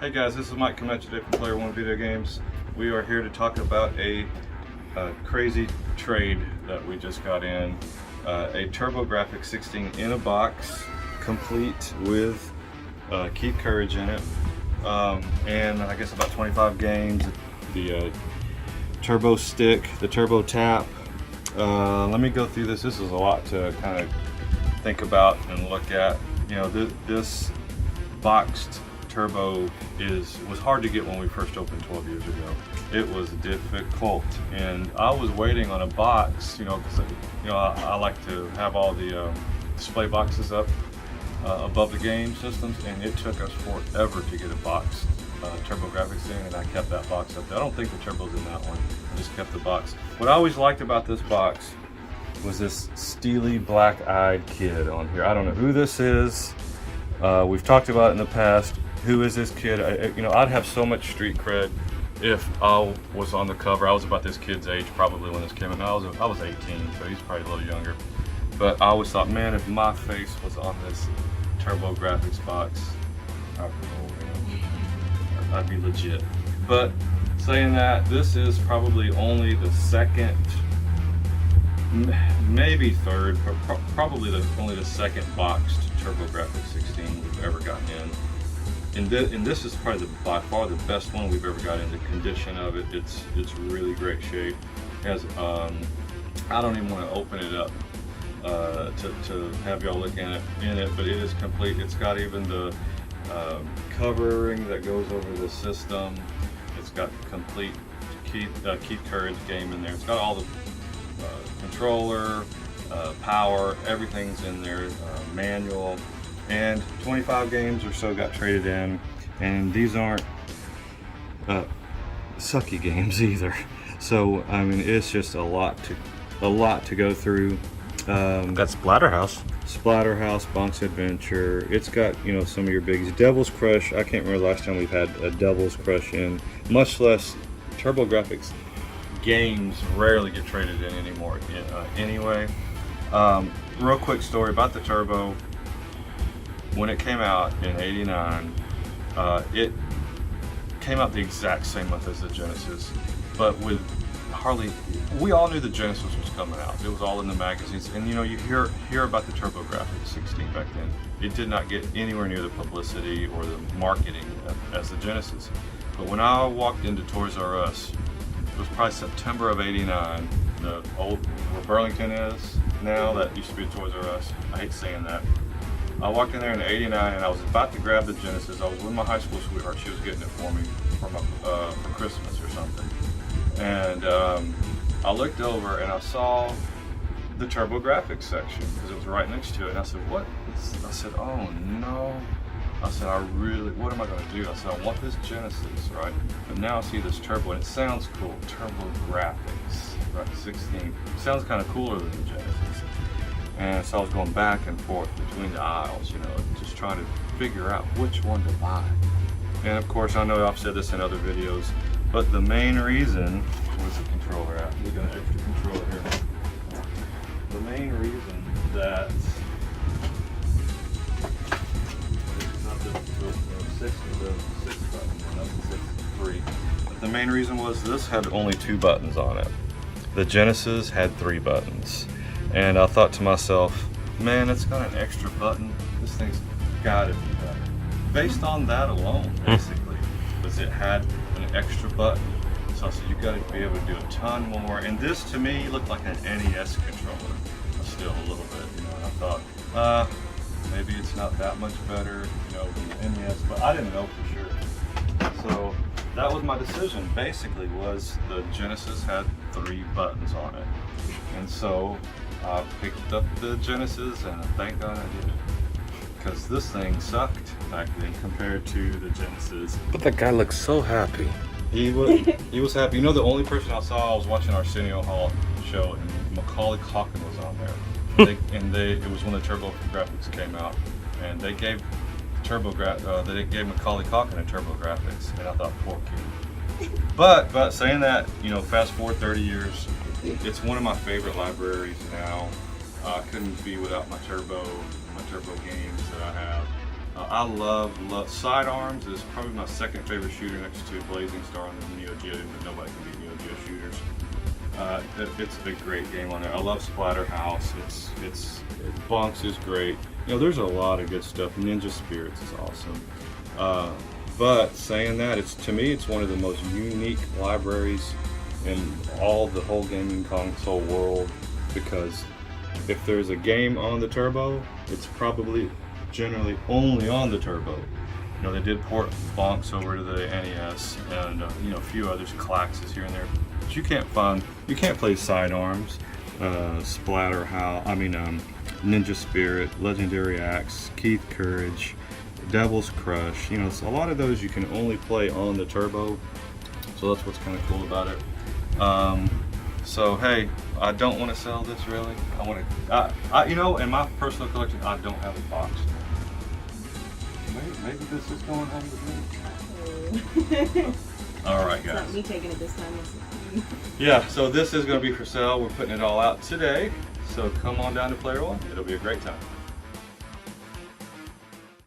Hey guys, this is Mike coming at you today from Player One Video Games. We are here to talk about a crazy trade that we just got in. A TurboGrafx 16 in a box, complete with Keep Courage in it. And I guess about 25 games. The turbo stick, the turbo tap. Let me go through this. This is a lot to kind of think about and look at. You know, this boxed turbo was hard to get when we first opened 12 years ago. It was difficult, and I was waiting on a box, you know, because I like to have all the display boxes up above the game systems, and it took us forever to get a box TurboGrafx thing, and I kept that box up there. I don't think the turbo's in that one. I just kept the box. What I always liked about this box was this steely black-eyed kid on here. I don't know who this is. We've talked about it in the past. Who is this kid? I'd have so much street cred if I was on the cover. I was about this kid's age probably when this came out. I was 18, so he's probably a little younger. But I always thought, man, if my face was on this TurboGrafx box, I'd be legit. But saying that, this is probably only the second, maybe third, but probably only the second boxed TurboGrafx 16 we've ever gotten in. And this is probably by far the best one we've ever got in. The condition of it, it's really great shape. It has I don't even want to open it up to have y'all look in it, but it is complete. It's got even the covering that goes over the system. It's got complete Keep Courage game in there. It's got all the controller, power, everything's in there, manual. And 25 games or so got traded in, and these aren't sucky games either. So I mean, it's just a lot to go through. Got Splatterhouse, Bonk's Adventure. It's got some of your biggies. Devil's Crush. I can't remember the last time we've had a Devil's Crush in. Much less TurboGrafx games rarely get traded in anymore. Anyway, real quick story about the Turbo. When it came out in '89, it came out the exact same month as the Genesis, but with we all knew the Genesis was coming out. It was all in the magazines, and you hear about the TurboGrafx 16 back then. It did not get anywhere near the publicity or the marketing as the Genesis. But when I walked into Toys R Us, it was probably September of '89, the old, where Burlington is now, that used to be Toys R Us. I hate saying that. I walked in there in '89, and I was about to grab the Genesis. I was with my high school sweetheart. She was getting it for me for Christmas or something. And I looked over and I saw the TurboGrafx section because it was right next to it. And I said, "What?" I said, "Oh no." I said, what am I going to do? I said, "I want this Genesis, right?" But now I see this Turbo, and it sounds cool. TurboGrafx, right? 16. It sounds kind of cooler than the Genesis. And so I was going back and forth between the aisles, just trying to figure out which one to buy. And of course, I know I've said this in other videos, but the main reason, where's the controller at? We got an extra controller here. The main reason that, not the 6 button, not the 3, but the main reason was this had only 2 buttons on it. The Genesis had 3 buttons. And I thought to myself, man, it's got an extra button. This thing's gotta be better. Based on that alone, basically, because it had an extra button. So I said, you gotta be able to do a ton more. And this, to me, looked like an NES controller. Still a little bit, and I thought, maybe it's not that much better, than the NES, but I didn't know for sure. So that was my decision. Basically, was the Genesis had 3 buttons on it. And so I picked up the Genesis, and thank God I did. Because this thing sucked back then compared to the Genesis. but that guy looks so happy. He was happy. The only person I saw, I was watching Arsenio Hall show, and Macaulay Culkin was on there. It was when the TurboGrafx came out, and they gave Macaulay Culkin a TurboGrafx, and I thought, poor kid. But saying that, fast forward 30 years, it's one of my favorite libraries now. I couldn't be without my turbo games that I have. I love Sidearms is probably my second favorite shooter next to Blazing Star on the Neo Geo, but nobody can beat Neo Geo shooters. It's a great game on there. I love Splatterhouse. Bonks is great. You know, there's a lot of good stuff. Ninja Spirits is awesome. But saying that, to me, it's one of the most unique libraries in all the whole gaming console world, because if there's a game on the Turbo, it's probably generally only on the Turbo. You know, they did port Bonks over to the NES and you know, a few others, Klaxes here and there. But you can't play Sidearms, Splatterhouse, Ninja Spirit, Legendary Axe, Keith Courage, Devil's Crush. You know, a lot of those you can only play on the Turbo, so that's what's kind of cool about it. So hey, I don't want to sell this really. I want to, you know, in my personal collection, I don't have a box. Maybe this is going home with me. All right, guys. It's not me taking it this time. Yeah, so this is going to be for sale. We're putting it all out today. So come on down to Player One. It'll be a great time.